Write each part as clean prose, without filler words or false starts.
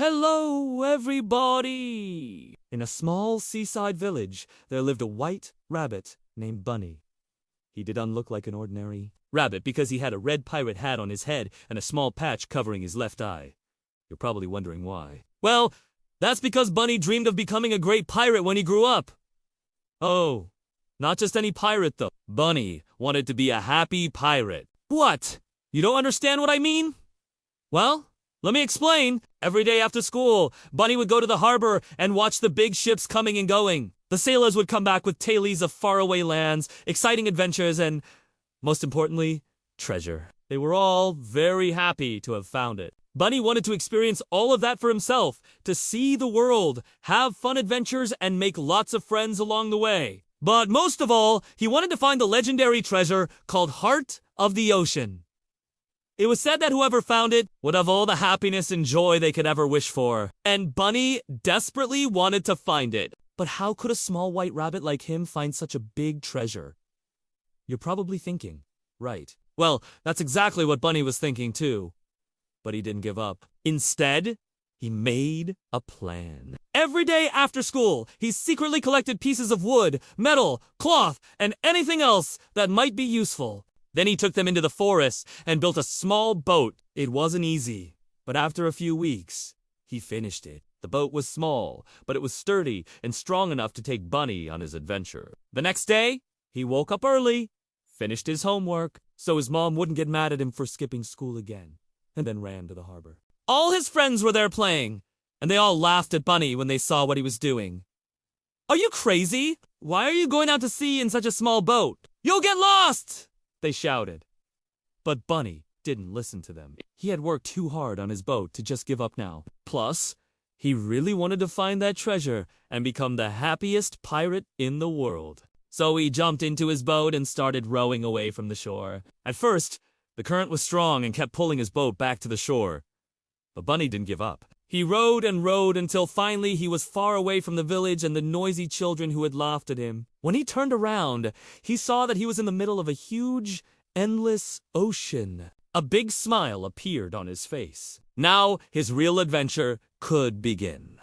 Hello, everybody! In a small seaside village, there lived a white rabbit named Bunny. He didn't look like an ordinary rabbit because he had a red pirate hat on his head and a small patch covering his left eye. You're probably wondering why. Well, that's because Bunny dreamed of becoming a great pirate when he grew up. Oh, not just any pirate though. Bunny wanted to be a happy pirate. What? You don't understand what I mean? Well, let me explain. Every day after school, Bunny would go to the harbor and watch the big ships coming and going. The sailors would come back with tales of faraway lands, exciting adventures, and, most importantly, treasure. They were all very happy to have found it. Bunny wanted to experience all of that for himself, to see the world, have fun adventures, and make lots of friends along the way. But most of all, he wanted to find the legendary treasure called Heart of the Ocean. It was said that whoever found it would have all the happiness and joy they could ever wish for. And Bunny desperately wanted to find it. But how could a small white rabbit like him find such a big treasure? You're probably thinking, right. Well, that's exactly what Bunny was thinking too. But he didn't give up. Instead, he made a plan. Every day after school, he secretly collected pieces of wood, metal, cloth, and anything else that might be useful. Then he took them into the forest and built a small boat. It wasn't easy, but after a few weeks, he finished it. The boat was small, but it was sturdy and strong enough to take Bunny on his adventure. The next day, he woke up early, finished his homework, so his mom wouldn't get mad at him for skipping school again, and then ran to the harbor. All his friends were there playing, and they all laughed at Bunny when they saw what he was doing. "Are you crazy? Why are you going out to sea in such a small boat? You'll get lost!" they shouted. But Bunny didn't listen to them. He had worked too hard on his boat to just give up now. Plus, he really wanted to find that treasure and become the happiest pirate in the world. So he jumped into his boat and started rowing away from the shore. At first, the current was strong and kept pulling his boat back to the shore. But Bunny didn't give up. He rowed and rowed until finally he was far away from the village and the noisy children who had laughed at him. When he turned around, he saw that he was in the middle of a huge, endless ocean. A big smile appeared on his face. Now his real adventure could begin.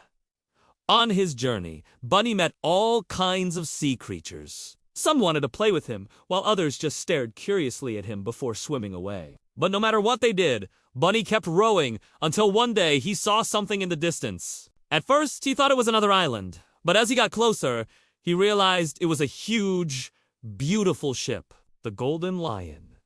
On his journey, Bunny met all kinds of sea creatures. Some wanted to play with him, while others just stared curiously at him before swimming away. But no matter what they did, Bunny kept rowing until one day he saw something in the distance. At first, he thought it was another island, but as he got closer, he realized it was a huge, beautiful ship, the Golden Lion.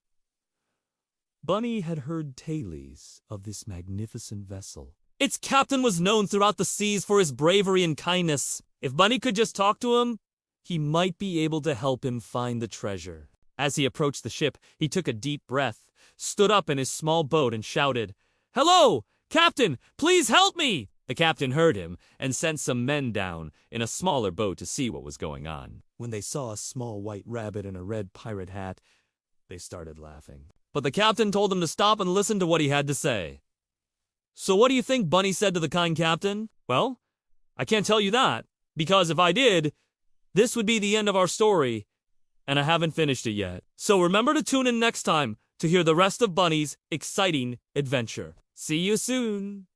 Bunny had heard tales of this magnificent vessel. Its captain was known throughout the seas for his bravery and kindness. If Bunny could just talk to him, he might be able to help him find the treasure. As he approached the ship, he took a deep breath, stood up in his small boat and shouted, "Hello, Captain, please help me!" The captain heard him and sent some men down in a smaller boat to see what was going on. When they saw a small white rabbit in a red pirate hat, they started laughing. But the captain told them to stop and listen to what he had to say. So what do you think Bunny said to the kind captain? Well, I can't tell you that, because if I did, this would be the end of our story, and I haven't finished it yet. So remember to tune in next time to hear the rest of Bunny's exciting adventure. See you soon!